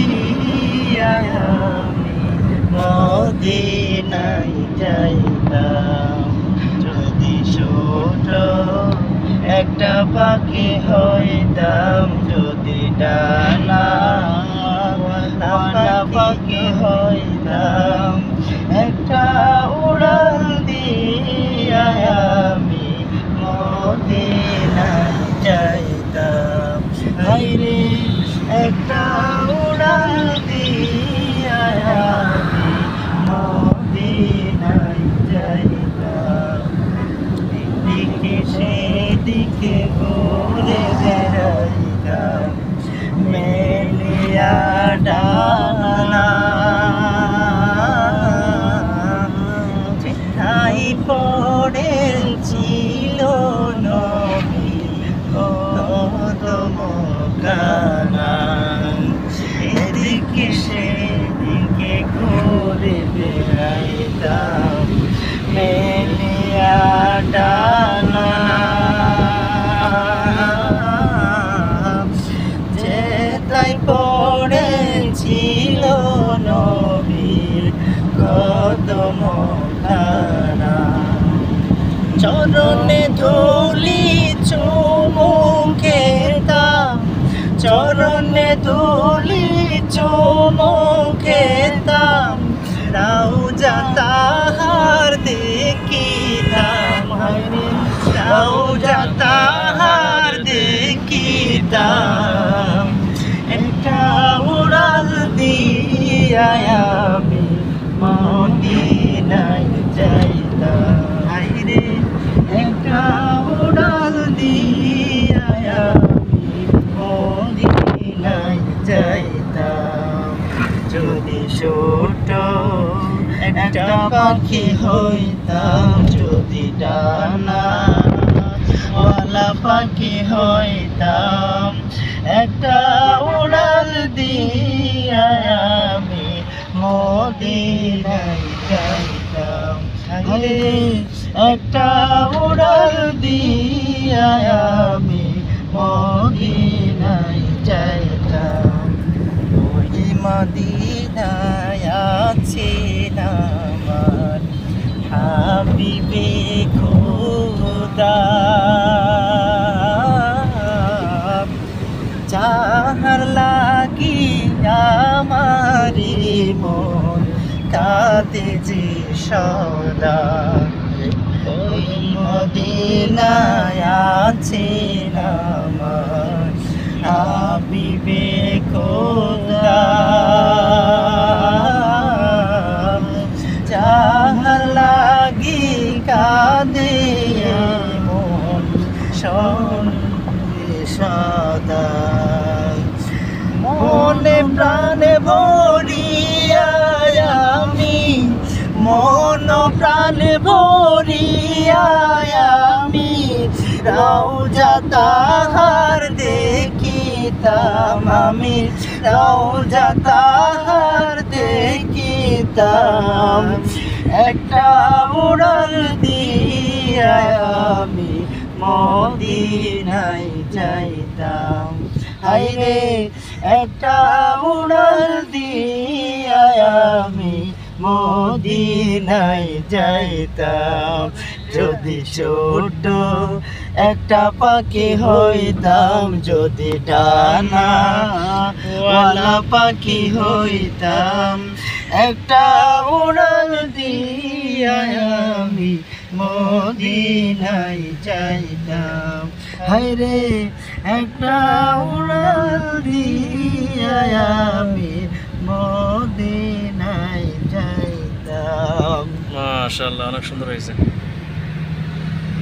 দিয়া আমি মদিনায় যাইতাম। যদি ছোট একটা পাখি হইতাম, যদি ডানাওয়ালা পাখি হইতাম, একটা উড়াল দিয়া আমি মদিনায় যাইতাম। হায়রে একটা উড়াল দিয়া আমি মদিনায় যাইতাম। এদিকে সেদিকে ঘুরে বেড়াইতাম, মেলিয়া ডানা যেথায় পড়েছিল নবীর কদম খানা। এদিকে সেদিকে ঘুরে বেড়াইতাম, মেলিয়া ডানা যেথায় পড়েছিল নবীর কদম খানা। চরণে ধুলি চুমু খেতাম, চরণে ধুলি চুমু খেতাম, রাউজা তাহার দেখিতাম। হায়রে রাউজা তাহার দেখিতাম, একটা উড়াল দিয়া আমি মদিনায় যাইতাম। হায়রে একটা উড়াল দিয়া আমি মদিনায় যাইতাম। যদি ছোট একটা পাখি হইতাম, যদি ডানাওয়ালা পাখি হইতাম, একটা উড়াল দিয়া আমি মদিনায় যাইতাম। হায়রে একটা উড়াল দিয়া আমি মদিনায় যাইতাম। ওই মদিনায় আছেন আমার হাবিবে খোদা, যাহার লাগি আমারি মন কাঁদে যে সদা। ওই মদিনায় আছেন আমার হাবিবে খোদা, যাহার লাগি কাঁদে মন সঙ্গে সদা। মনে প্রাণে ভরিয়া আমি, মন প্রাণে ভরিয়া আমি রাউজা তাহার দেখিতাম, আমি রাউজা তাহার দেখিতাম। একটা উড়াল দিয়া আমি মদিনায় যাইতাম। হায়রে একটা উড়াল দিয়া আমি মদিনায় যাইতাম। যদি ছোট একটা পাখি হইতাম, যদি ডানাওয়ালা পাখি হইতাম, একটা উড়াল দিয়া আমি মদিনায় যাইতাম। হায়রে একটা উড়াল দিয়া আমি মদিনায় যাইতাম। মাশাআল্লাহ, অনেক সুন্দর হয়েছে।